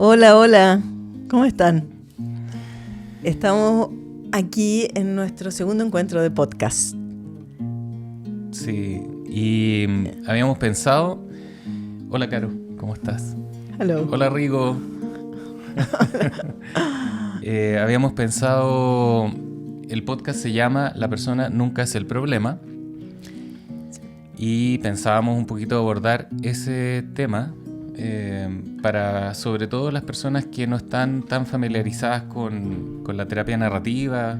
Hola, hola, ¿cómo están? Estamos aquí en nuestro segundo encuentro de podcast. Sí, y habíamos pensado... Hola, Caro, ¿cómo estás? Hello. Hola, Rigo. Habíamos pensado... El podcast se llama La persona nunca es el problema. Y pensábamos un poquito abordar ese tema para, sobre todo, las personas que no están tan familiarizadas con la terapia narrativa.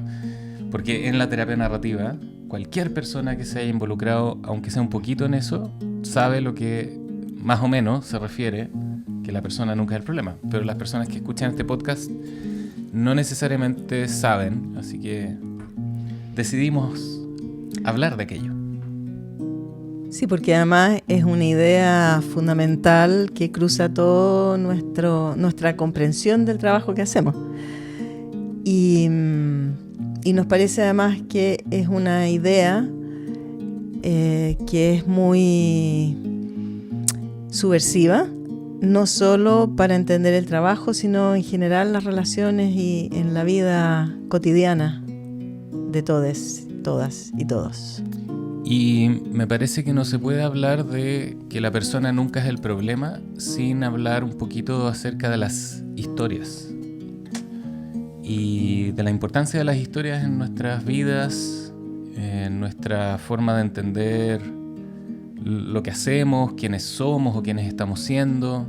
Porque en la terapia narrativa, cualquier persona que se haya involucrado, aunque sea un poquito en eso, sabe lo que más o menos se refiere que la persona nunca es el problema. Pero las personas que escuchan este podcast no necesariamente saben, así que decidimos hablar de aquello. Sí, porque además es una idea fundamental que cruza todo nuestra comprensión del trabajo que hacemos. Y nos parece además que es una idea que es muy subversiva, no solo para entender el trabajo, sino en general las relaciones y en la vida cotidiana de todes, todas y todos. Y me parece que no se puede hablar de que la persona nunca es el problema sin hablar un poquito acerca de las historias y de la importancia de las historias en nuestras vidas, en nuestra forma de entender lo que hacemos, quiénes somos o quiénes estamos siendo.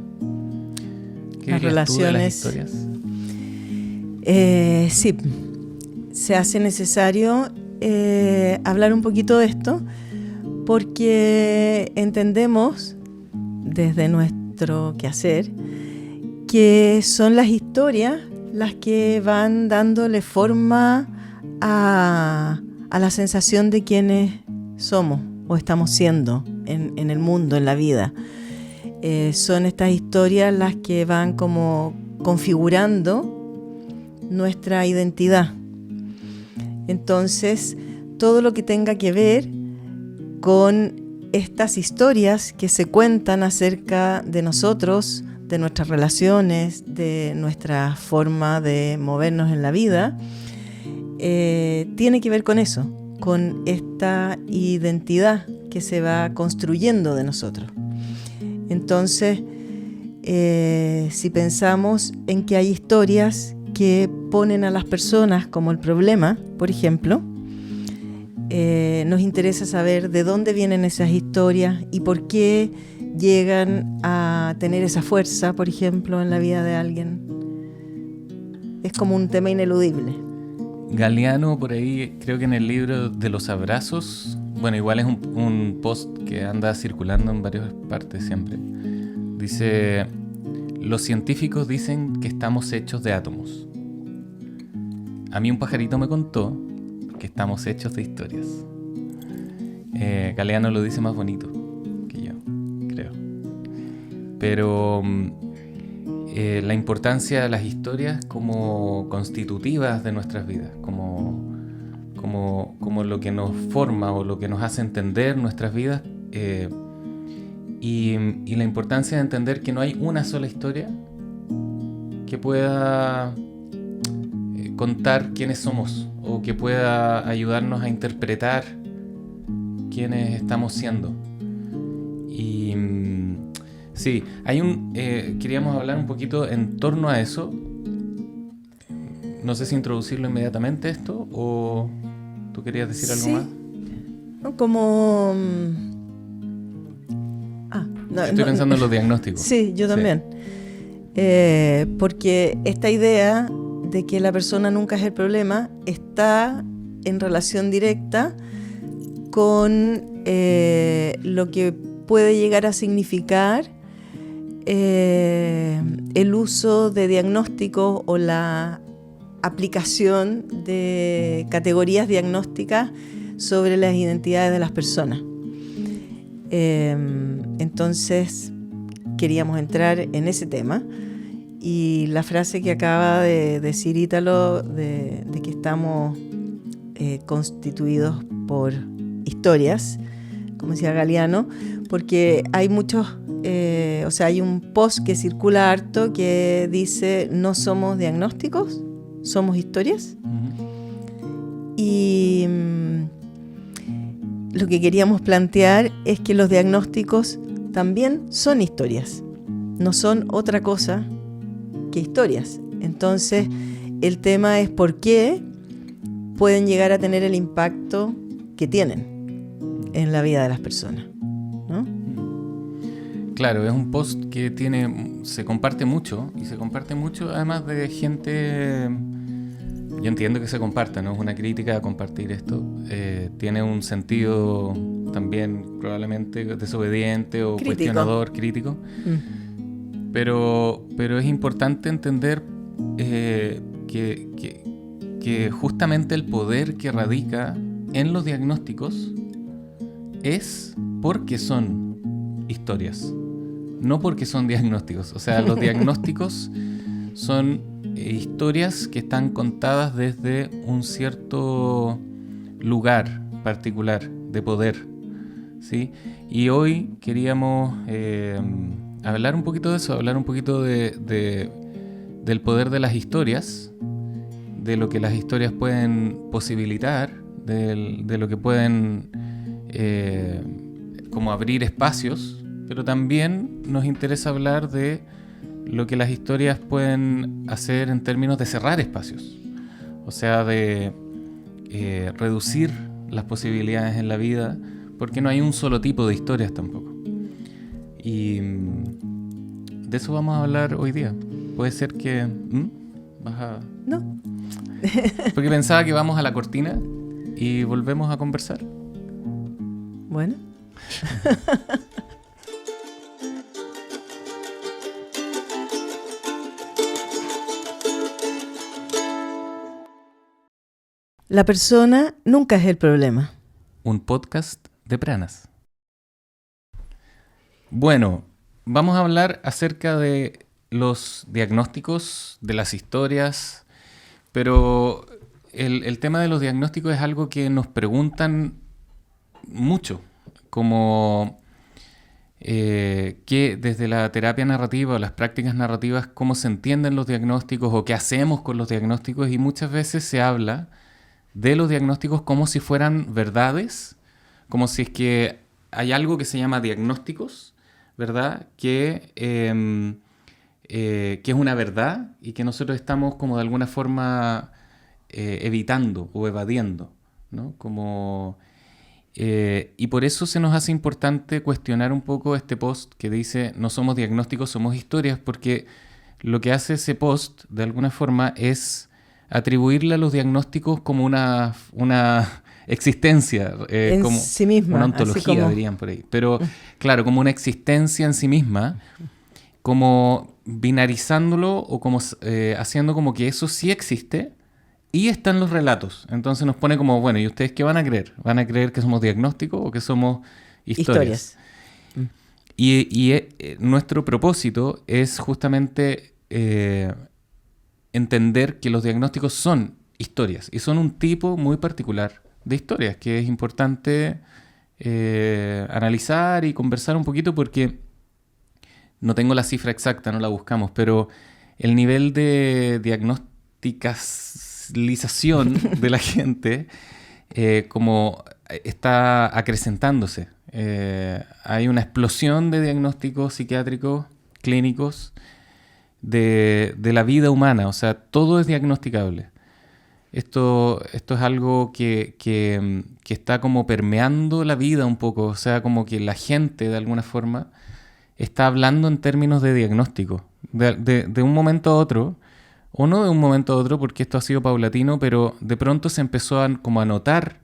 ¿Qué Las dirías tú de las relaciones. historias? Sí, se hace necesario hablar un poquito de esto porque entendemos desde nuestro quehacer que son las historias las que van dándole forma a la sensación de quiénes somos o estamos siendo en el mundo, en la vida. Son estas historias las que van como configurando nuestra identidad. Entonces, todo lo que tenga que ver con estas historias que se cuentan acerca de nosotros, de nuestras relaciones, de nuestra forma de movernos en la vida, tiene que ver con eso, con esta identidad que se va construyendo de nosotros. Entonces, si pensamos en que hay historias que ponen a las personas como el problema, por ejemplo, nos interesa saber de dónde vienen esas historias y por qué llegan a tener esa fuerza, por ejemplo, en la vida de alguien. Es como un tema ineludible. Galeano, por ahí, creo que en el libro de los abrazos, bueno, igual es un post que anda circulando en varias partes siempre, dice: los científicos dicen que estamos hechos de átomos. A mí un pajarito me contó que estamos hechos de historias. Galeano lo dice más bonito que yo, creo. Pero la importancia de las historias como constitutivas de nuestras vidas, como lo que nos forma o lo que nos hace entender nuestras vidas, y la importancia de entender que no hay una sola historia que pueda contar quiénes somos o que pueda ayudarnos a interpretar quiénes estamos siendo. Y sí, queríamos hablar un poquito en torno a eso. No sé si introducirlo inmediatamente esto o tú querías decir algo más. ¿No? Como... Estoy pensando en los diagnósticos. Sí, yo también. Porque esta idea de que la persona nunca es el problema está en relación directa con lo que puede llegar a significar el uso de diagnósticos o la aplicación de categorías diagnósticas sobre las identidades de las personas. Entonces queríamos entrar en ese tema y la frase que acaba de decir Ítalo de que estamos constituidos por historias, como decía Galeano, porque hay muchos O sea, hay un post que circula harto que dice: no somos diagnósticos, somos historias. Y lo que queríamos plantear es que los diagnósticos también son historias, no son otra cosa que historias. Entonces, el tema es por qué pueden llegar a tener el impacto que tienen en la vida de las personas, ¿no? Claro, es un post que se comparte mucho, y se comparte mucho además de gente. Yo entiendo que se comparta, no es una crítica a compartir esto. Tiene un sentido también probablemente desobediente o cuestionador, crítico. Pero es importante entender que justamente el poder que radica en los diagnósticos es porque son historias, no porque son diagnósticos. O sea, los diagnósticos son historias que están contadas desde un cierto lugar particular de poder, ¿sí? Y hoy queríamos hablar un poquito de eso, hablar un poquito del poder de las historias, de lo que las historias pueden posibilitar, de lo que pueden como abrir espacios, pero también nos interesa hablar de lo que las historias pueden hacer en términos de cerrar espacios, o sea, de reducir las posibilidades en la vida, porque no hay un solo tipo de historias tampoco. Y de eso vamos a hablar hoy día. Puede ser que... ¿Vas a...? No. Porque pensaba que vamos a la cortina y volvemos a conversar. Bueno. La persona nunca es el problema. Un podcast de Pranas. Bueno, vamos a hablar acerca de los diagnósticos, de las historias, pero el tema de los diagnósticos es algo que nos preguntan mucho, como que desde la terapia narrativa o las prácticas narrativas, cómo se entienden los diagnósticos o qué hacemos con los diagnósticos, y muchas veces se habla de los diagnósticos como si fueran verdades, como si es que hay algo que se llama diagnósticos, ¿verdad? Que es una verdad y que nosotros estamos como de alguna forma evitando o evadiendo, ¿no? Y por eso se nos hace importante cuestionar un poco este post que dice: no somos diagnósticos, somos historias, porque lo que hace ese post de alguna forma es atribuirle a los diagnósticos como una existencia, en como sí misma, una ontología, como... dirían por ahí. Pero claro, como una existencia en sí misma, como binarizándolo o como haciendo como que eso sí existe y están los relatos. Entonces nos pone como, bueno, ¿y ustedes qué van a creer? ¿Van a creer que somos diagnósticos o que somos historias? Y nuestro propósito es justamente entender que los diagnósticos son historias y son un tipo muy particular de historias que es importante analizar y conversar un poquito, porque no tengo la cifra exacta, no la buscamos, pero el nivel de diagnosticalización de la gente como está acrecentándose. Hay una explosión de diagnósticos psiquiátricos, clínicos, de la vida humana, o sea, todo es diagnosticable. Esto es algo que está como permeando la vida un poco, o sea, como que la gente de alguna forma está hablando en términos de diagnóstico, de un momento a otro, o no de un momento a otro, porque esto ha sido paulatino, pero de pronto se empezó como a notar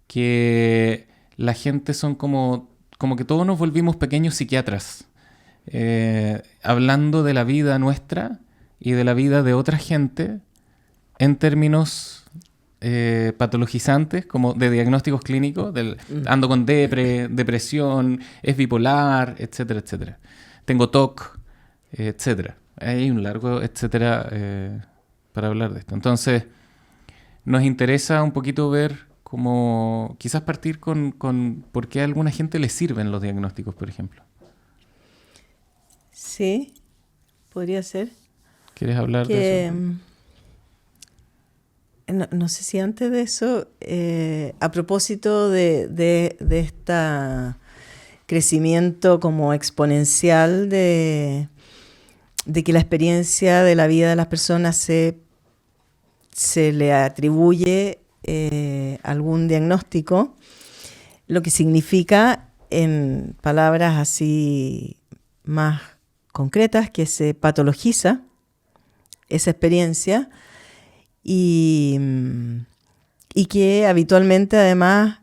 que la gente son como que todos nos volvimos pequeños psiquiatras, hablando de la vida nuestra y de la vida de otra gente en términos patologizantes, como de diagnósticos clínicos, ando con depresión, es bipolar, etcétera, etcétera. Tengo TOC, etcétera. Hay un largo etcétera para hablar de esto. Entonces, nos interesa un poquito ver cómo, quizás partir con por qué a alguna gente le sirven los diagnósticos, por ejemplo. Sí, podría ser. ¿Quieres hablar de Que, eso? no sé si antes de eso, a propósito de este crecimiento como exponencial de que la experiencia de la vida de las personas se le atribuye algún diagnóstico, lo que significa, en palabras así más concretas, que se patologiza esa experiencia y, y que habitualmente además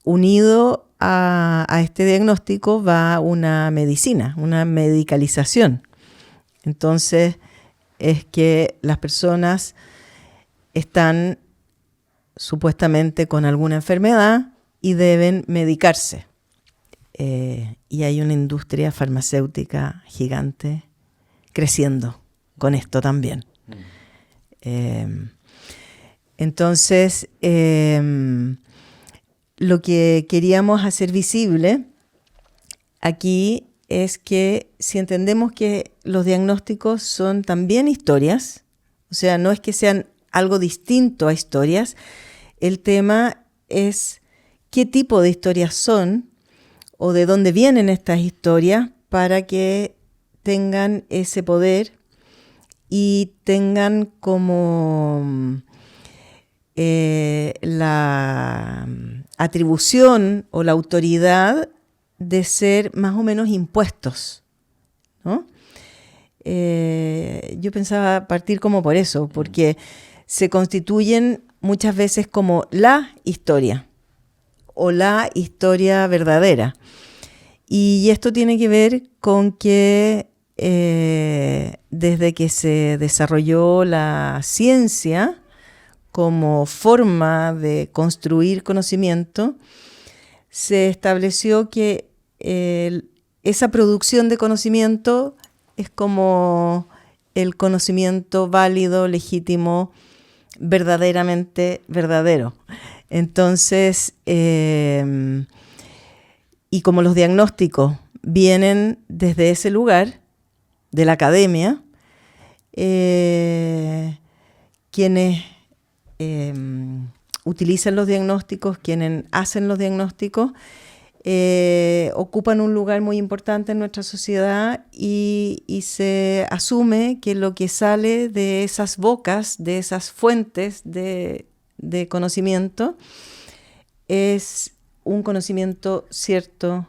unido a este diagnóstico va una medicina, una medicalización. Entonces es que las personas están supuestamente con alguna enfermedad y deben medicarse. Y hay una industria farmacéutica gigante creciendo con esto también. Entonces, lo que queríamos hacer visible aquí es que si entendemos que los diagnósticos son también historias, o sea, no es que sean algo distinto a historias, el tema es qué tipo de historias son o de dónde vienen estas historias para que tengan ese poder y tengan como la atribución o la autoridad de ser más o menos impuestos, ¿no? Yo pensaba partir como por eso, porque se constituyen muchas veces como la historia o la historia verdadera. Y esto tiene que ver con que desde que se desarrolló la ciencia como forma de construir conocimiento, se estableció que esa producción de conocimiento es como el conocimiento válido, legítimo, verdaderamente verdadero. Entonces, y como los diagnósticos vienen desde ese lugar, de la academia, quienes utilizan los diagnósticos, quienes hacen los diagnósticos, ocupan un lugar muy importante en nuestra sociedad y se asume que lo que sale de esas bocas, de esas fuentes de conocimiento, es un conocimiento cierto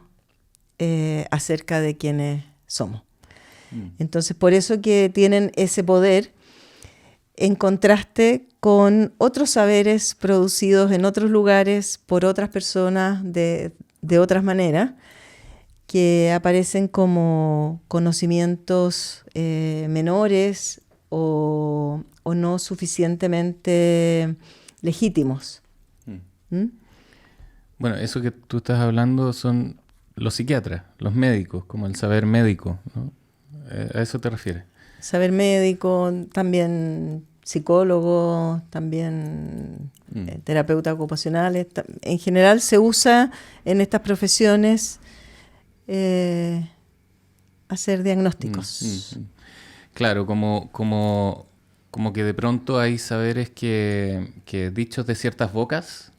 acerca de quiénes somos. Entonces, por eso que tienen ese poder en contraste con otros saberes producidos en otros lugares por otras personas de otras maneras, que aparecen como conocimientos menores o no suficientemente legítimos. ¿Mm? Bueno, eso que tú estás hablando son los psiquiatras, los médicos, como el saber médico, ¿no? ¿A eso te refieres? Saber médico, también psicólogos, también terapeutas ocupacionales. En general se usa en estas profesiones hacer diagnósticos. Claro, como que de pronto hay saberes que dichos de ciertas bocas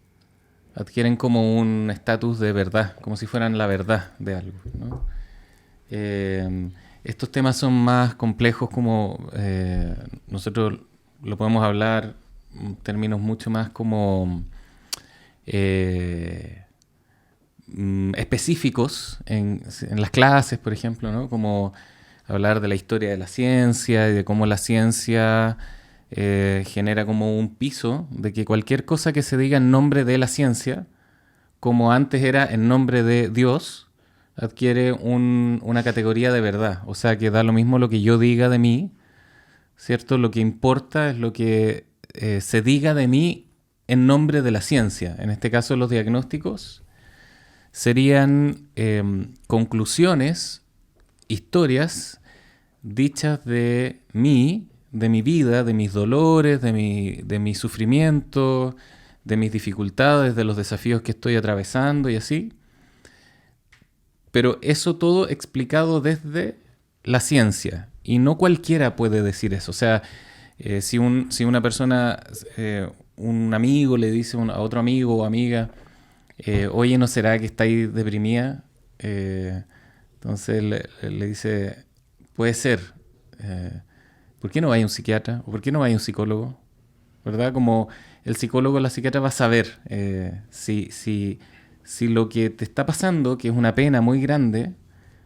adquieren como un estatus de verdad, como si fueran la verdad de algo, ¿no? Estos temas son más complejos, como nosotros lo podemos hablar en términos mucho más como específicos en las clases, por ejemplo, ¿no? Como hablar de la historia de la ciencia y de cómo la ciencia genera como un piso de que cualquier cosa que se diga en nombre de la ciencia, como antes era en nombre de Dios, adquiere una categoría de verdad. O sea, que da lo mismo lo que yo diga de mí, ¿cierto? Lo que importa es lo que se diga de mí en nombre de la ciencia. En este caso, los diagnósticos serían conclusiones, historias dichas de mí, de mi vida, de mis dolores, de mi sufrimiento, de mis dificultades, de los desafíos que estoy atravesando y así. Pero eso todo explicado desde la ciencia, y no cualquiera puede decir eso. O sea, si una persona, un amigo le dice a otro amigo o amiga, oye, ¿no será que estáis deprimida? Entonces le dice, puede ser. ¿Por qué no hay un psiquiatra? ¿O por qué no hay un psicólogo? ¿Verdad? Como el psicólogo o la psiquiatra va a saber si lo que te está pasando, que es una pena muy grande,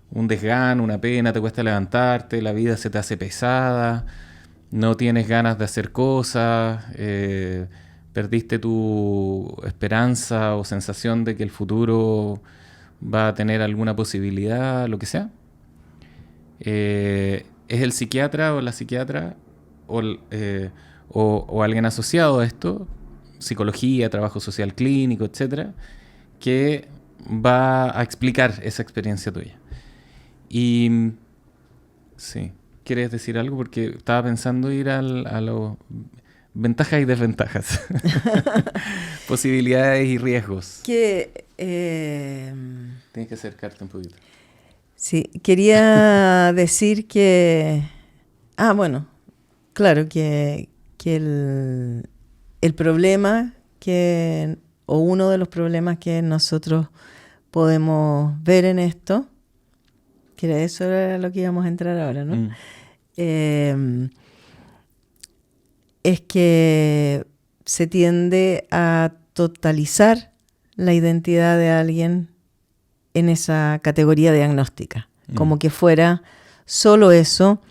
un desgano, una pena, te cuesta levantarte, la vida se te hace pesada, no tienes ganas de hacer cosas, perdiste tu esperanza o sensación de que el futuro va a tener alguna posibilidad, lo que sea. Es el psiquiatra o la psiquiatra o alguien asociado a esto, psicología, trabajo social clínico, etcétera, que va a explicar esa experiencia tuya. Y sí, ¿quieres decir algo? Porque estaba pensando ir a los ventajas y desventajas, posibilidades y riesgos. Tienes que acercarte un poquito. Sí, quería decir que... bueno, claro, que el problema o uno de los problemas que nosotros podemos ver en esto, que eso era lo que íbamos a entrar ahora, ¿no? Es que se tiende a totalizar la identidad de alguien en esa categoría diagnóstica, como que fuera solo eso,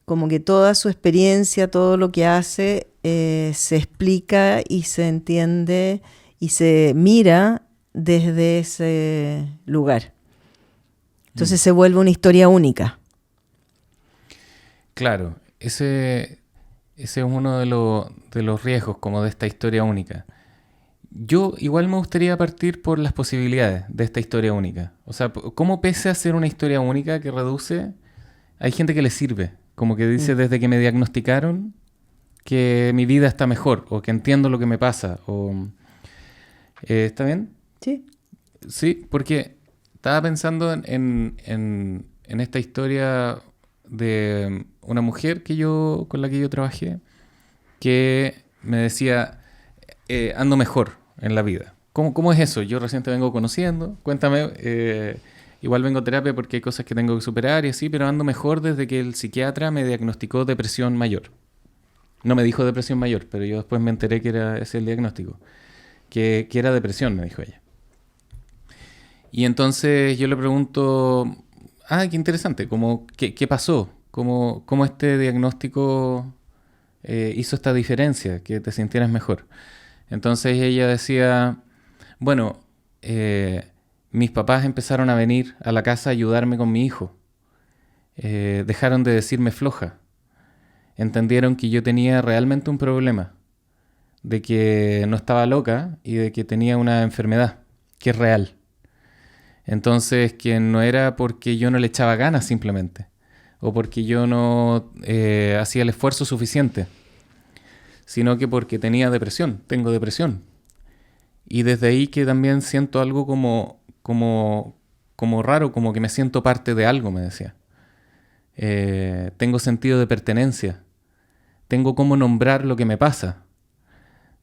como que toda su experiencia, todo lo que hace, se explica y se entiende y se mira desde ese lugar. Entonces se vuelve una historia única. Claro, ese es uno de los riesgos como de esta historia única. Yo igual me gustaría partir por las posibilidades de esta historia única. O sea, cómo pese a ser una historia única que reduce, hay gente que le sirve. Como que dice, desde que me diagnosticaron, que mi vida está mejor, o que entiendo lo que me pasa. ¿Está bien? Sí. Sí, porque estaba pensando en esta historia de una mujer con la que yo trabajé, que me decía, ando mejor en la vida. ¿Cómo es eso? Yo recién te vengo conociendo, cuéntame. Igual vengo a terapia porque hay cosas que tengo que superar y así, pero ando mejor desde que el psiquiatra me diagnosticó depresión mayor. No me dijo depresión mayor, pero yo después me enteré que era ese el diagnóstico. Que era depresión, me dijo ella. Y entonces yo le pregunto, qué interesante, ¿qué pasó? ¿Cómo este diagnóstico hizo esta diferencia, que te sintieras mejor? Entonces ella decía, bueno, mis papás empezaron a venir a la casa a ayudarme con mi hijo. Dejaron de decirme floja. Entendieron que yo tenía realmente un problema, de que no estaba loca y de que tenía una enfermedad, que es real. Entonces, que no era porque yo no le echaba ganas simplemente, o porque yo no hacía el esfuerzo suficiente, sino que porque tenía depresión, tengo depresión. Y desde ahí que también siento algo como raro, como que me siento parte de algo, me decía. Tengo sentido de pertenencia. Tengo cómo nombrar lo que me pasa.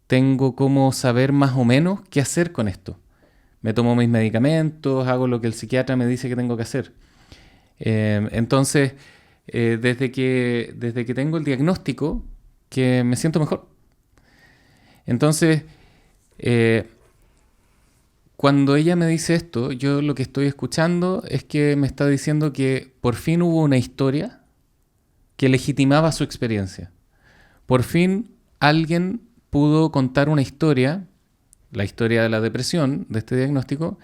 Tengo cómo saber más o menos qué hacer con esto. Me tomo mis medicamentos, hago lo que el psiquiatra me dice que tengo que hacer. Entonces, desde que tengo el diagnóstico, que me siento mejor. Entonces, cuando ella me dice esto, yo lo que estoy escuchando es que me está diciendo que por fin hubo una historia que legitimaba su experiencia. Por fin alguien pudo contar una historia, la historia de la depresión, de este diagnóstico,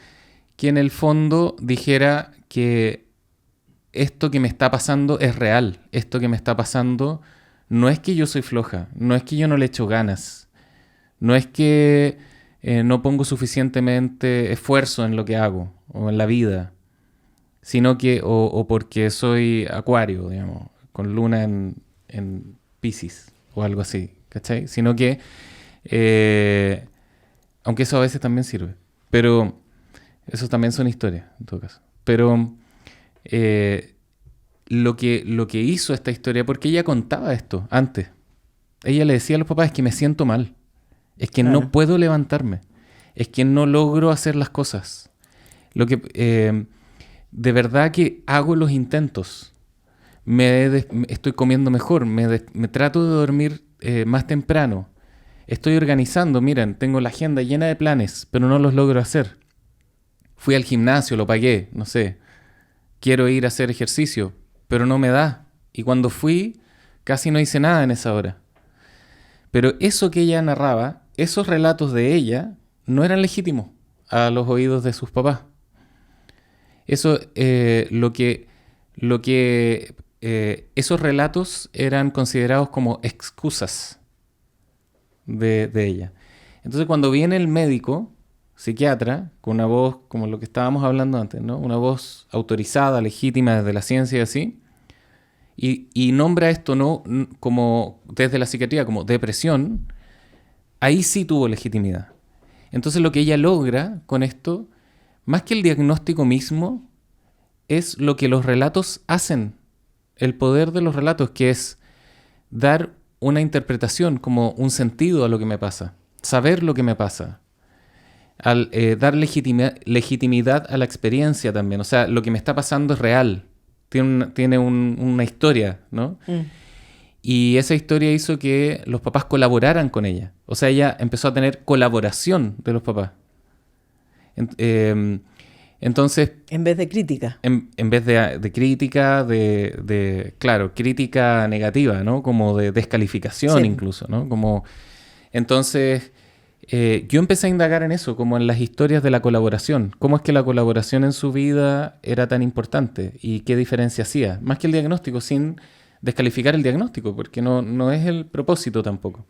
que en el fondo dijera que esto que me está pasando es real. Esto que me está pasando no es que yo soy floja, no es que yo no le echo ganas, no es que no pongo suficientemente esfuerzo en lo que hago o en la vida, sino que, o porque soy acuario, digamos, con luna en Piscis o algo así, ¿cachai? Sino que, aunque eso a veces también sirve, pero eso también son historias, en todo caso. Pero lo que hizo esta historia, porque ella contaba esto antes. Ella le decía a los papás, es que me siento mal, es que Claro. no puedo levantarme, es que no logro hacer las cosas. De verdad que hago los intentos, estoy comiendo mejor, me trato de dormir más temprano, estoy organizando, miren, tengo la agenda llena de planes, pero no los logro hacer. Fui al gimnasio, lo pagué, no sé, quiero ir a hacer ejercicio, pero no me da. Y cuando fui, casi no hice nada en esa hora. Pero eso que ella narraba, esos relatos de ella, no eran legítimos a los oídos de sus papás. Eso, esos relatos eran considerados como excusas de ella. Entonces, cuando viene el médico, psiquiatra, con una voz como lo que estábamos hablando antes, ¿no? Una voz autorizada, legítima desde la ciencia y así, y nombra esto no como desde la psiquiatría como depresión, ahí sí tuvo legitimidad. Entonces lo que ella logra con esto, más que el diagnóstico mismo, es lo que los relatos hacen, el poder de los relatos, que es dar una interpretación, como un sentido a lo que me pasa, saber lo que me pasa, dar legitimidad a la experiencia también. O sea, lo que me está pasando es real, tiene una historia, ¿no? Y esa historia hizo que los papás colaboraran con ella. O sea, ella empezó a tener colaboración de los papás. Entonces, En vez de crítica. en vez de crítica, claro, crítica negativa, ¿no? Como de descalificación Sí. incluso, ¿no? Entonces, yo empecé a indagar en eso, como en las historias de la colaboración. ¿Cómo es que la colaboración en su vida era tan importante? ¿Y qué diferencia hacía? Más que el diagnóstico, sin descalificar el diagnóstico, porque no es el propósito tampoco.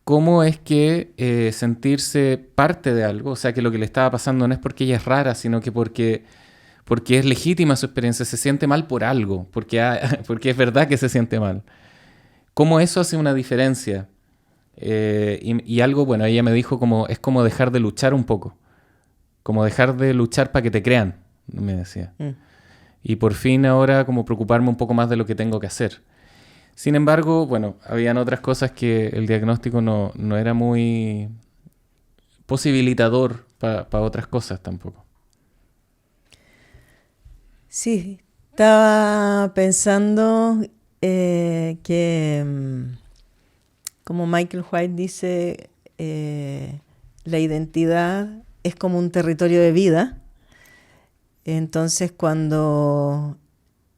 ¿Cómo es que sentirse parte de algo? O sea, que lo que le estaba pasando no es porque ella es rara, sino que porque es legítima su experiencia, se siente mal por algo, porque es verdad que se siente mal. ¿Cómo eso hace una diferencia? Y algo, bueno, ella me dijo es como dejar de luchar un poco, como dejar de luchar para que te crean, me decía. Y por fin ahora como preocuparme un poco más de lo que tengo que hacer. Sin embargo, bueno, habían otras cosas que el diagnóstico no era muy posibilitador para otras cosas tampoco. Sí, estaba pensando que, como Michael White dice, la identidad es como un territorio de vida. Entonces, cuando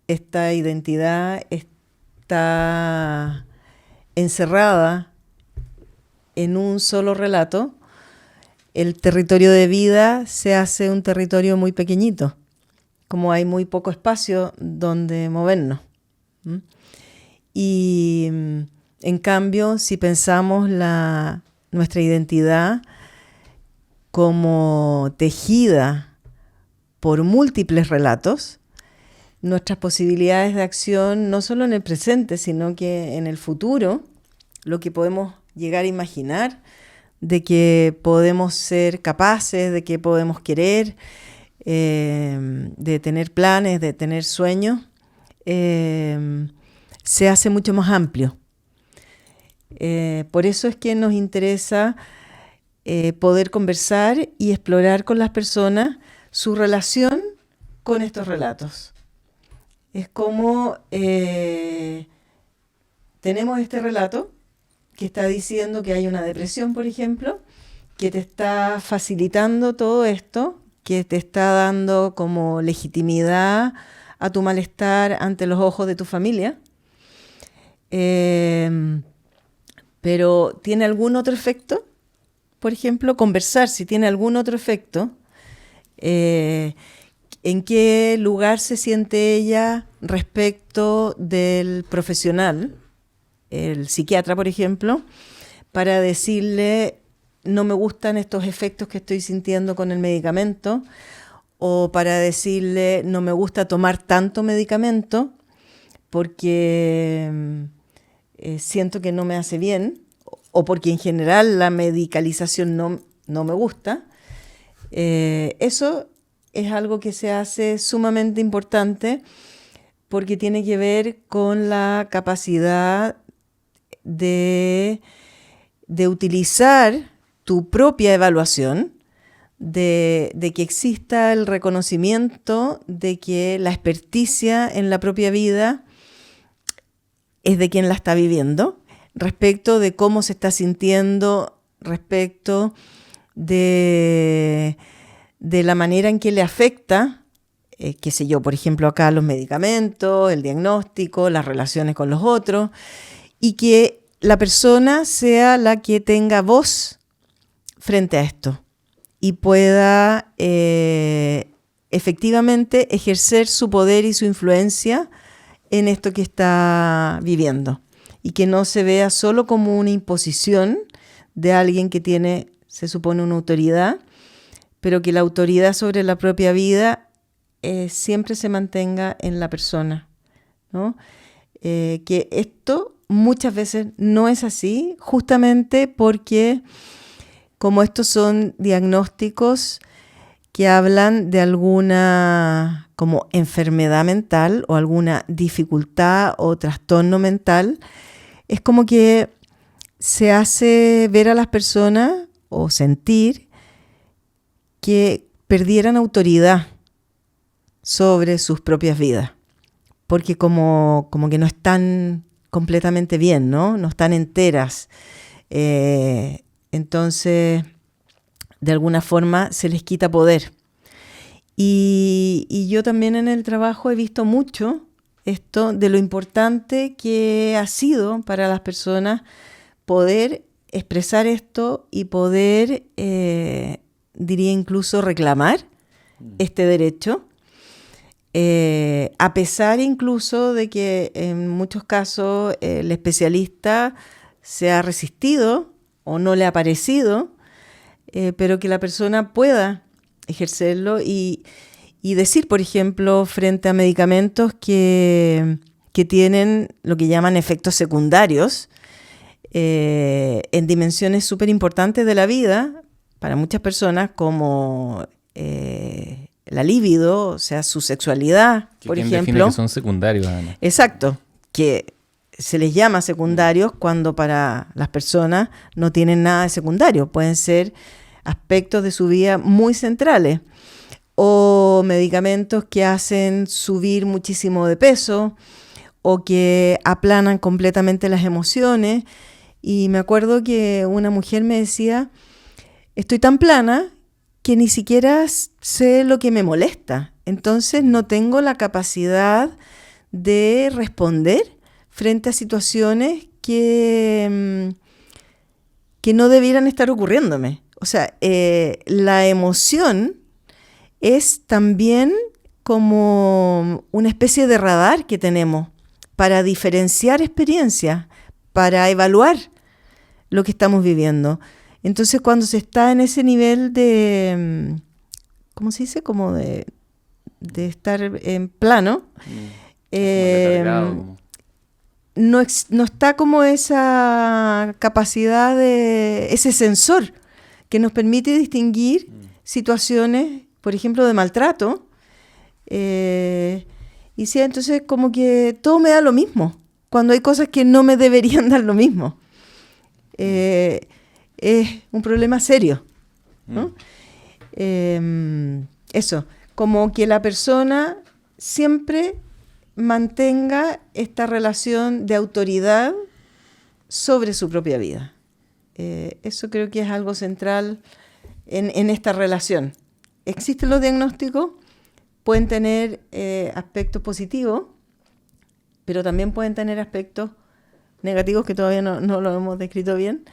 esta identidad está encerrada en un solo relato, el territorio de vida se hace un territorio muy pequeñito, como hay muy poco espacio donde movernos. Y en cambio, si pensamos nuestra identidad como tejida por múltiples relatos, nuestras posibilidades de acción, no solo en el presente, sino que en el futuro, lo que podemos llegar a imaginar, de que podemos ser capaces, de que podemos querer, de tener planes, de tener sueños, se hace mucho más amplio. Por eso es que nos interesa poder conversar y explorar con las personas su relación con estos relatos. Es como tenemos este relato que está diciendo que hay una depresión, por ejemplo, que te está facilitando todo esto, que te está dando como legitimidad a tu malestar ante los ojos de tu familia. Pero ¿tiene algún otro efecto? Por ejemplo, conversar, si tiene algún otro efecto, ¿en qué lugar se siente ella respecto del profesional, el psiquiatra, por ejemplo, para decirle, no me gustan estos efectos que estoy sintiendo con el medicamento, o para decirle, no me gusta tomar tanto medicamento porque siento que no me hace bien, o porque en general la medicalización no me gusta? Eso es algo que se hace sumamente importante porque tiene que ver con la capacidad de utilizar tu propia evaluación, de que exista el reconocimiento de que la experticia en la propia vida es de quien la está viviendo, respecto de cómo se está sintiendo, respecto de la manera en que le afecta, qué sé yo, por ejemplo, acá los medicamentos, el diagnóstico, las relaciones con los otros, y que la persona sea la que tenga voz frente a esto y pueda efectivamente ejercer su poder y su influencia en esto que está viviendo, y que no se vea solo como una imposición de alguien que tiene, se supone, una autoridad, pero que la autoridad sobre la propia vida siempre se mantenga en la persona, ¿no? Que esto muchas veces no es así, justamente porque como estos son diagnósticos que hablan de alguna como enfermedad mental o alguna dificultad o trastorno mental, es como que se hace ver a las personas o sentir que perdieran autoridad sobre sus propias vidas, porque como que no están completamente bien, ¿no? No están enteras. Entonces, de alguna forma, se les quita poder. Y yo también en el trabajo he visto mucho esto de lo importante que ha sido para las personas poder expresar esto y poder, diría incluso, reclamar este derecho, a pesar incluso de que en muchos casos el especialista se ha resistido o no le ha parecido, pero que la persona pueda ejercerlo y decir, por ejemplo, frente a medicamentos que tienen lo que llaman efectos secundarios en dimensiones súper importantes de la vida para muchas personas, como la libido, o sea, su sexualidad, por ejemplo. Define que son secundarios, Ana. Exacto, que se les llama secundarios cuando para las personas no tienen nada de secundario, pueden ser aspectos de su vida muy centrales, o medicamentos que hacen subir muchísimo de peso o que aplanan completamente las emociones. Y me acuerdo que una mujer me decía, estoy tan plana que ni siquiera sé lo que me molesta, entonces no tengo la capacidad de responder frente a situaciones que no debieran estar ocurriéndome. O sea, la emoción es también como una especie de radar que tenemos para diferenciar experiencias, para evaluar lo que estamos viviendo. Entonces, cuando se está en ese nivel de, ¿cómo se dice? Como de estar en plano, no está como esa capacidad de ese sensor que nos permite distinguir situaciones, por ejemplo, de maltrato. Y sí, entonces como que todo me da lo mismo, cuando hay cosas que no me deberían dar lo mismo. Es un problema serio, ¿no? Eso, como que la persona siempre mantenga esta relación de autoridad sobre su propia vida. Eso creo que es algo central en esta relación. Existen los diagnósticos, pueden tener aspectos positivos, pero también pueden tener aspectos negativos que todavía no lo hemos descrito bien,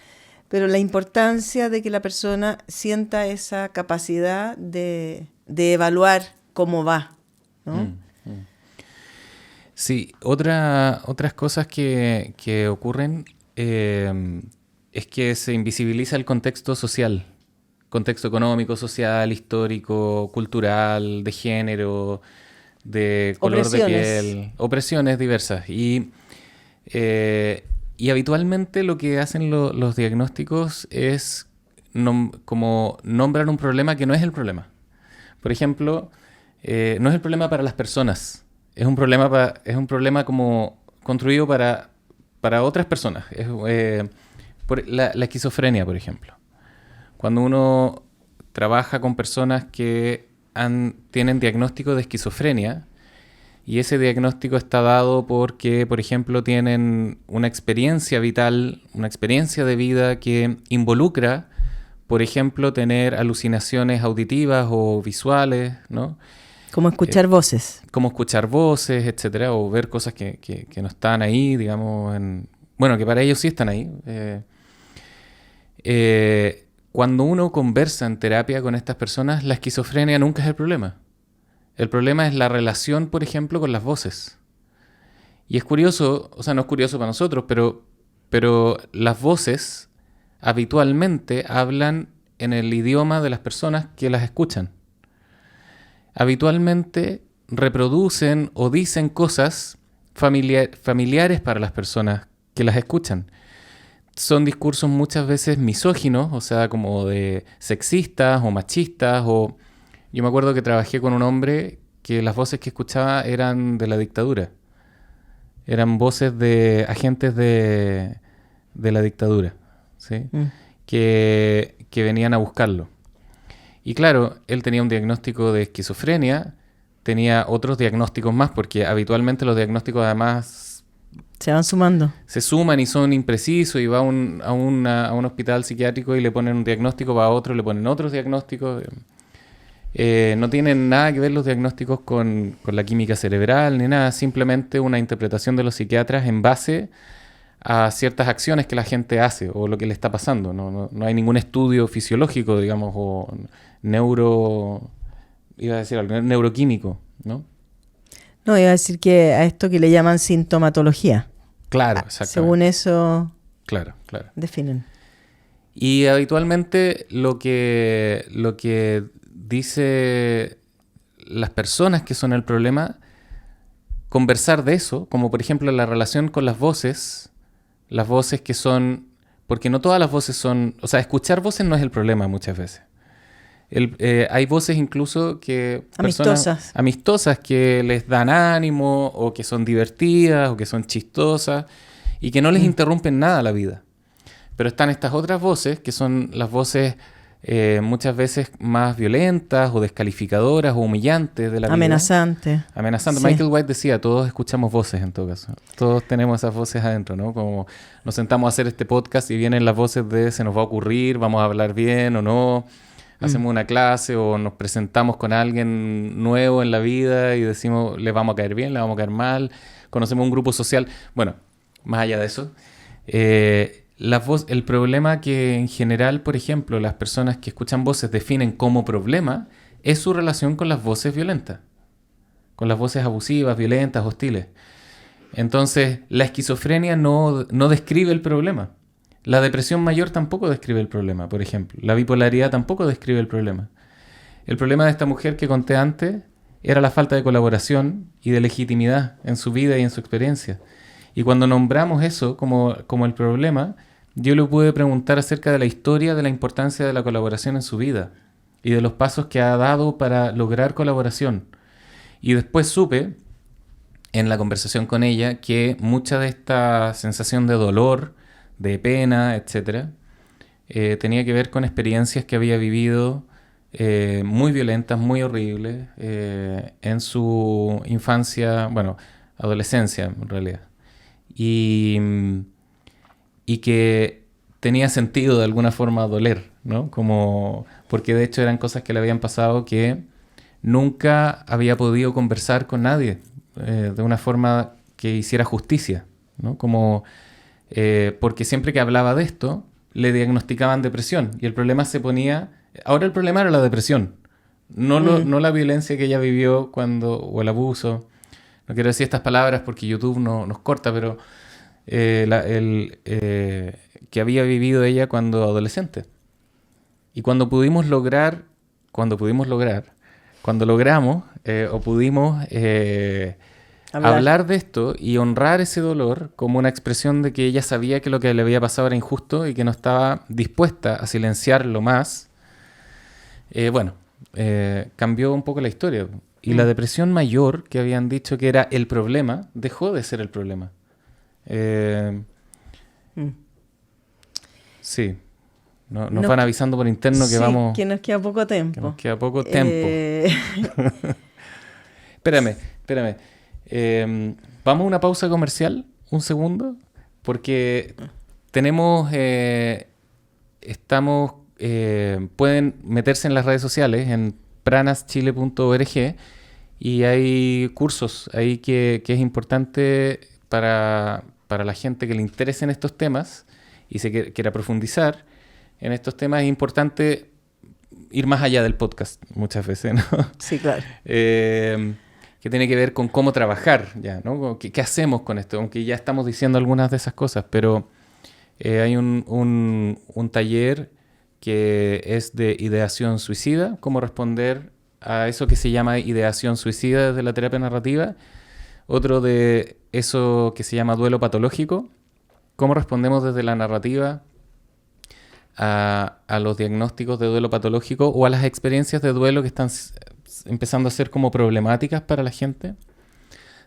pero la importancia de que la persona sienta esa capacidad de evaluar cómo va, ¿no? Sí, otras cosas que ocurren es que se invisibiliza el contexto social, contexto económico, social, histórico, cultural, de género, de color de piel, opresiones diversas. Y habitualmente lo que hacen los diagnósticos es como nombrar un problema que no es el problema. Por ejemplo, no es el problema para las personas es un problema como construido para otras personas. La esquizofrenia, por ejemplo. Cuando uno trabaja con personas que tienen diagnóstico de esquizofrenia, y ese diagnóstico está dado porque, por ejemplo, tienen una experiencia vital, una experiencia de vida que involucra, por ejemplo, tener alucinaciones auditivas o visuales, ¿no? Como escuchar voces. Como escuchar voces, etcétera, o ver cosas que no están ahí, digamos, bueno, que para ellos sí están ahí. Cuando uno conversa en terapia con estas personas, la esquizofrenia nunca es el problema. El problema es la relación, por ejemplo, con las voces. Y es curioso, o sea, no es curioso para nosotros, pero las voces habitualmente hablan en el idioma de las personas que las escuchan. Habitualmente reproducen o dicen cosas familiares para las personas que las escuchan. Son discursos muchas veces misóginos, o sea, como de sexistas o machistas. Yo me acuerdo que trabajé con un hombre que las voces que escuchaba eran de la dictadura. Eran voces de agentes de la dictadura, ¿sí? Que venían a buscarlo. Y claro, él tenía un diagnóstico de esquizofrenia, tenía otros diagnósticos más, porque habitualmente los diagnósticos además se van sumando. Se suman y son imprecisos, y va a un hospital psiquiátrico y le ponen un diagnóstico, va a otro, le ponen otros diagnósticos. No tienen nada que ver los diagnósticos con la química cerebral ni nada, simplemente una interpretación de los psiquiatras en base a ciertas acciones que la gente hace o lo que le está pasando. No hay ningún estudio fisiológico, digamos, o neuroquímico, ¿no? No, iba a decir que a esto que le llaman sintomatología. Claro, exactamente. Según eso, claro. definen. Y habitualmente lo que dice las personas que son el problema, conversar de eso, como por ejemplo la relación con las voces que son, porque no todas las voces son, o sea, escuchar voces no es el problema muchas veces. Hay voces incluso que amistosas que les dan ánimo, o que son divertidas, o que son chistosas, y que no les interrumpen nada la vida. Pero están estas otras voces, que son las voces muchas veces más violentas, o descalificadoras, o humillantes de la vida. Amenazantes. Sí. Michael White decía, todos escuchamos voces en todo caso. Todos tenemos esas voces adentro, ¿no? Como nos sentamos a hacer este podcast y vienen las voces de se nos va a ocurrir, vamos a hablar bien o no. Hacemos una clase o nos presentamos con alguien nuevo en la vida y decimos, le vamos a caer bien, le vamos a caer mal. Conocemos un grupo social. Bueno, más allá de eso, el problema que en general, por ejemplo, las personas que escuchan voces definen como problema es su relación con las voces violentas, con las voces abusivas, violentas, hostiles. Entonces, la esquizofrenia no describe el problema. La depresión mayor tampoco describe el problema, por ejemplo. La bipolaridad tampoco describe el problema. El problema de esta mujer que conté antes era la falta de colaboración y de legitimidad en su vida y en su experiencia. Y cuando nombramos eso como el problema, yo le pude preguntar acerca de la historia de la importancia de la colaboración en su vida y de los pasos que ha dado para lograr colaboración. Y después supe, en la conversación con ella, que mucha de esta sensación de dolor, de pena, etcétera, tenía que ver con experiencias que había vivido muy violentas, muy horribles, en su infancia, bueno, adolescencia en realidad. Y que tenía sentido de alguna forma doler, ¿no? Porque de hecho eran cosas que le habían pasado que nunca había podido conversar con nadie de una forma que hiciera justicia, ¿no? Porque siempre que hablaba de esto, le diagnosticaban depresión. Y el problema ahora el problema era la depresión, no la violencia que ella vivió o el abuso. No quiero decir estas palabras porque YouTube nos corta, pero que había vivido ella cuando adolescente. Y cuando logramos o pudimos hablar de esto y honrar ese dolor como una expresión de que ella sabía que lo que le había pasado era injusto y que no estaba dispuesta a silenciarlo más, cambió un poco la historia. Y la depresión mayor, que habían dicho que era el problema, dejó de ser el problema. Sí. Nos van avisando por interno que vamos... que nos queda poco tiempo. Que nos queda poco tiempo. Espérame. Vamos a una pausa comercial, un segundo, porque tenemos... pueden meterse en las redes sociales, en pranaschile.org, y hay cursos ahí que es importante para la gente que le interesen estos temas y se quiera profundizar en estos temas. Es importante ir más allá del podcast muchas veces, ¿no? Sí, claro. Que tiene que ver con cómo trabajar ya, ¿no? ¿Qué hacemos con esto? Aunque ya estamos diciendo algunas de esas cosas, pero hay un taller que es de ideación suicida, cómo responder a eso que se llama ideación suicida desde la terapia narrativa. Otro de eso que se llama duelo patológico, cómo respondemos desde la narrativa a los diagnósticos de duelo patológico o a las experiencias de duelo que están empezando a ser como problemáticas para la gente.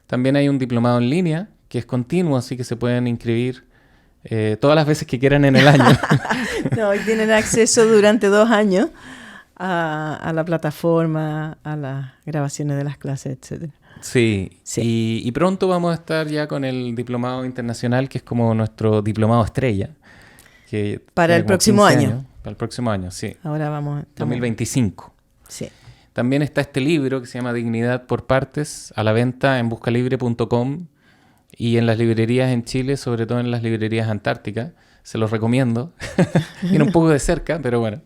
También hay un diplomado en línea que es continuo, así que se pueden inscribir todas las veces que quieran en el año. No, y tienen acceso durante 2 años a la plataforma, a las grabaciones de las clases, etc. Sí. Y pronto vamos a estar ya con el diplomado internacional, que es como nuestro diplomado estrella. Que para el próximo año. Para el próximo año, sí. Ahora vamos. 2025. Sí. También está este libro que se llama Dignidad por Partes, a la venta en buscalibre.com y en las librerías en Chile, sobre todo en las librerías antárticas. Se los recomiendo. Viene un poco de cerca, pero bueno.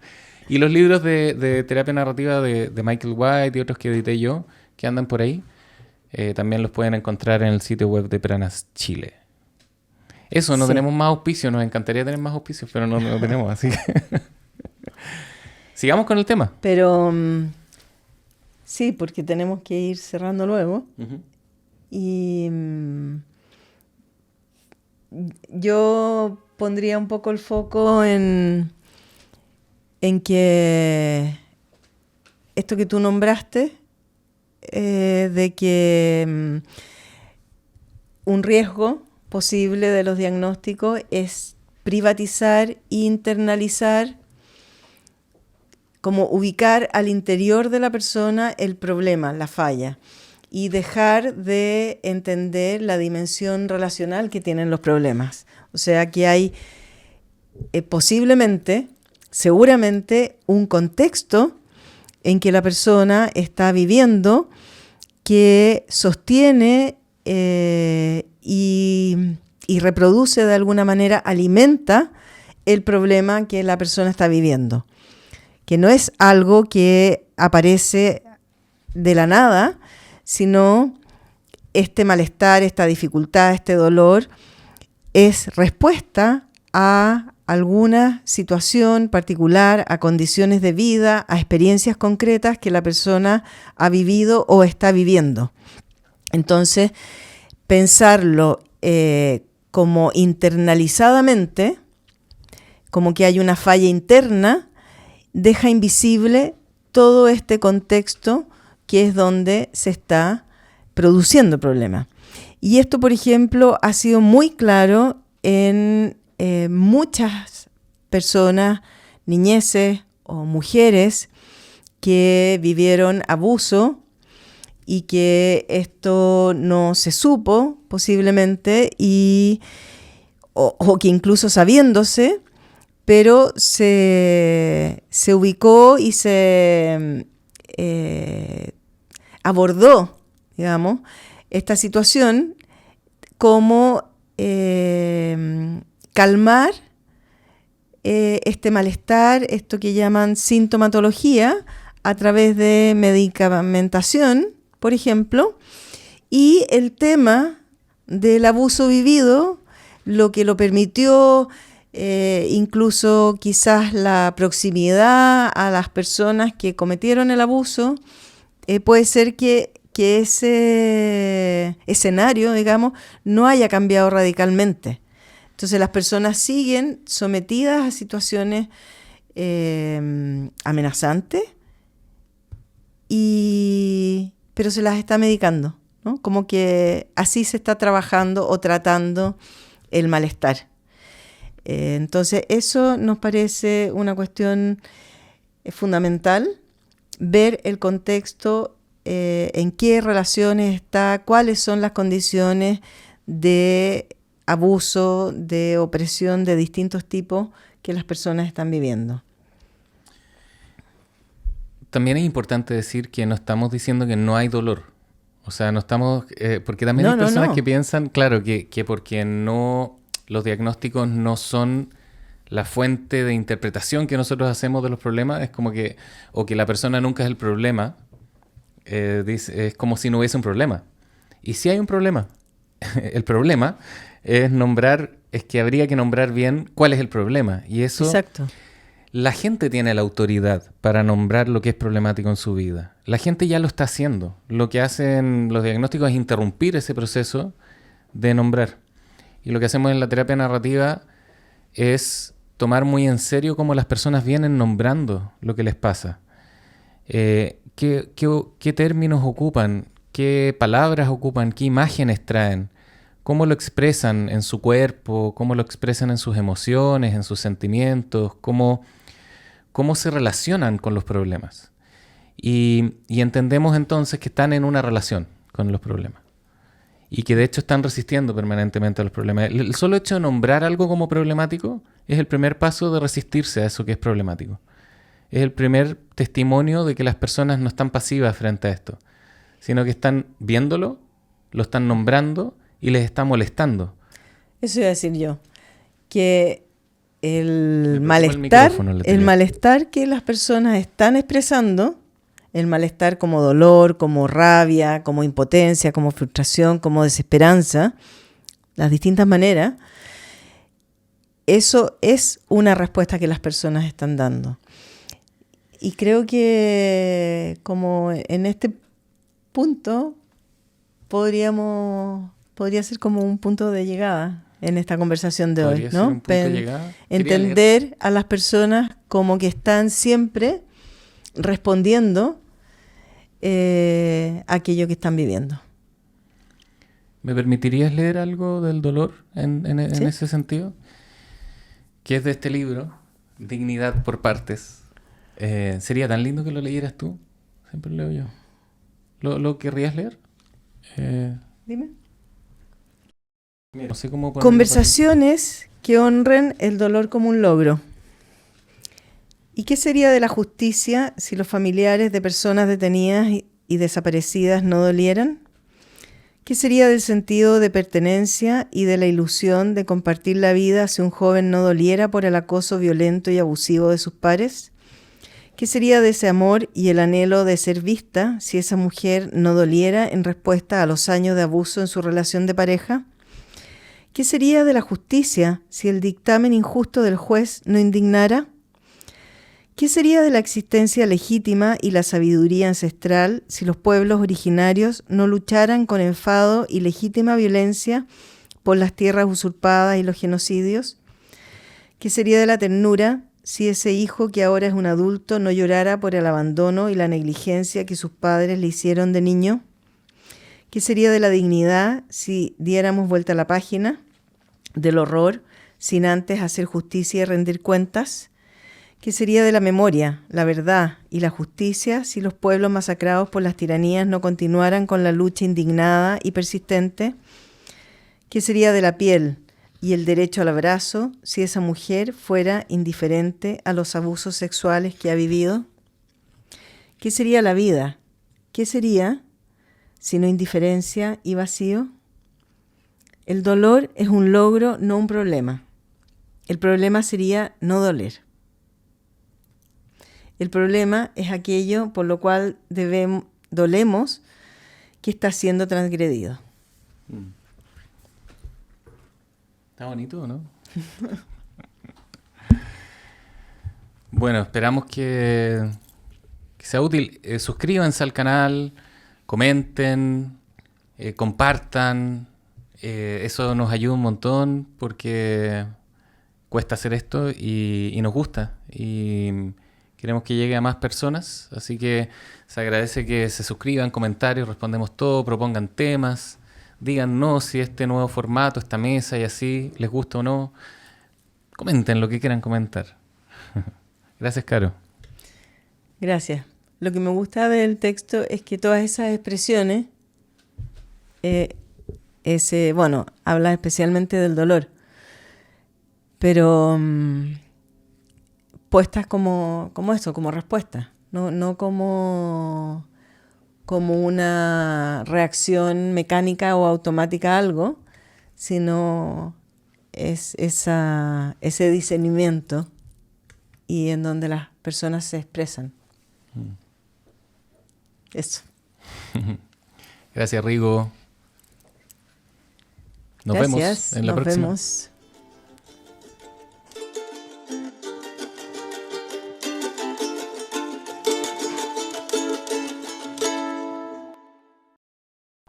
Y los libros de terapia narrativa de Michael White y otros que edité yo, que andan por ahí, también los pueden encontrar en el sitio web de Pranas Chile. Eso, no tenemos más auspicios. Nos encantaría tener más auspicios, pero no tenemos, así que... Sigamos con el tema. Pero sí, porque tenemos que ir cerrando luego. Uh-huh. Y yo pondría un poco el foco en que esto que tú nombraste, de que un riesgo posible de los diagnósticos es privatizar e internalizar, como ubicar al interior de la persona el problema, la falla, y dejar de entender la dimensión relacional que tienen los problemas. O sea que hay seguramente, un contexto en que la persona está viviendo que sostiene y reproduce de alguna manera, alimenta el problema que la persona está viviendo. Que no es algo que aparece de la nada, sino este malestar, esta dificultad, este dolor es respuesta a alguna situación particular, a condiciones de vida, a experiencias concretas que la persona ha vivido o está viviendo. Entonces, pensarlo como internalizadamente, como que hay una falla interna, deja invisible todo este contexto que es donde se está produciendo el problema. Y esto, por ejemplo, ha sido muy claro en muchas personas, niñeces o mujeres que vivieron abuso y que esto no se supo posiblemente o que incluso sabiéndose, pero se ubicó y se abordó, digamos, esta situación como calmar este malestar, esto que llaman sintomatología, a través de medicamentación, por ejemplo, y el tema del abuso vivido, lo que lo permitió, incluso quizás la proximidad a las personas que cometieron el abuso, puede ser que ese escenario, digamos, no haya cambiado radicalmente. Entonces las personas siguen sometidas a situaciones amenazantes y pero se las está medicando, ¿no? Como que así se está trabajando o tratando el malestar. Entonces, eso nos parece una cuestión fundamental, ver el contexto, en qué relaciones está, cuáles son las condiciones de abuso, de opresión de distintos tipos que las personas están viviendo. También es importante decir que no estamos diciendo que no hay dolor. O sea, no estamos... porque también hay personas que piensan, claro, que porque no los diagnósticos no son la fuente de interpretación que nosotros hacemos de los problemas, es como que... O que la persona nunca es el problema, es como si no hubiese un problema. Y sí hay un problema. El problema es que habría que nombrar bien cuál es el problema. Y eso... Exacto. La gente tiene la autoridad para nombrar lo que es problemático en su vida. La gente ya lo está haciendo. Lo que hacen los diagnósticos es interrumpir ese proceso de nombrar. Y lo que hacemos en la terapia narrativa es tomar muy en serio cómo las personas vienen nombrando lo que les pasa. ¿Qué términos ocupan? ¿Qué palabras ocupan? ¿Qué imágenes traen? ¿Cómo lo expresan en su cuerpo? ¿Cómo lo expresan en sus emociones, en sus sentimientos? ¿Cómo se relacionan con los problemas? Y entendemos entonces que están en una relación con los problemas. Y que de hecho están resistiendo permanentemente a los problemas. El solo hecho de nombrar algo como problemático es el primer paso de resistirse a eso que es problemático. Es el primer testimonio de que las personas no están pasivas frente a esto, sino que están viéndolo, lo están nombrando y les está molestando. Eso iba a decir yo, que el malestar que las personas están expresando, el malestar como dolor, como rabia, como impotencia, como frustración, como desesperanza, las distintas maneras, eso es una respuesta que las personas están dando. Y creo que como en este punto podría ser como un punto de llegada en esta conversación de hoy, ¿no? Entender a las personas como que están siempre respondiendo a aquello que están viviendo. ¿Me permitirías leer algo del dolor en ¿Sí? ese sentido? Que es de este libro, Dignidad por Partes. Sería tan lindo que lo leyeras tú. Siempre leo yo. ¿Lo querrías leer? Dime. No sé cómo Conversaciones que honren el dolor como un logro. ¿Y qué sería de la justicia si los familiares de personas detenidas y desaparecidas no dolieran? ¿Qué sería del sentido de pertenencia y de la ilusión de compartir la vida si un joven no doliera por el acoso violento y abusivo de sus pares? ¿Qué sería de ese amor y el anhelo de ser vista si esa mujer no doliera en respuesta a los años de abuso en su relación de pareja? ¿Qué sería de la justicia si el dictamen injusto del juez no indignara? ¿Qué sería de la existencia legítima y la sabiduría ancestral si los pueblos originarios no lucharan con enfado y legítima violencia por las tierras usurpadas y los genocidios? ¿Qué sería de la ternura si ese hijo que ahora es un adulto no llorara por el abandono y la negligencia que sus padres le hicieron de niño? ¿Qué sería de la dignidad si diéramos vuelta a la página del horror sin antes hacer justicia y rendir cuentas? ¿Qué sería de la memoria, la verdad y la justicia si los pueblos masacrados por las tiranías no continuaran con la lucha indignada y persistente? ¿Qué sería de la piel y el derecho al abrazo si esa mujer fuera indiferente a los abusos sexuales que ha vivido? ¿Qué sería la vida? ¿Qué sería sino indiferencia y vacío? El dolor es un logro, no un problema. El problema sería no doler. El problema es aquello por lo cual dolemos que está siendo transgredido. Está bonito, ¿no? Bueno, esperamos que sea útil. Suscríbanse al canal, comenten, compartan. Eso nos ayuda un montón porque cuesta hacer esto y nos gusta. Y Queremos que llegue a más personas, así que se agradece que se suscriban, comentarios, respondemos todo, propongan temas, díganos si este nuevo formato, esta mesa y así, les gusta o no. Comenten lo que quieran comentar. Gracias, Caro. Gracias. Lo que me gusta del texto es que todas esas expresiones, habla especialmente del dolor, pero puestas como eso, como respuesta, no como una reacción mecánica o automática a algo, sino es ese discernimiento y en donde las personas se expresan. Eso. Gracias, Rigo. Nos vemos en la próxima. Vemos.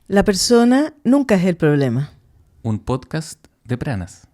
La persona nunca es el problema. Un podcast de Pranas.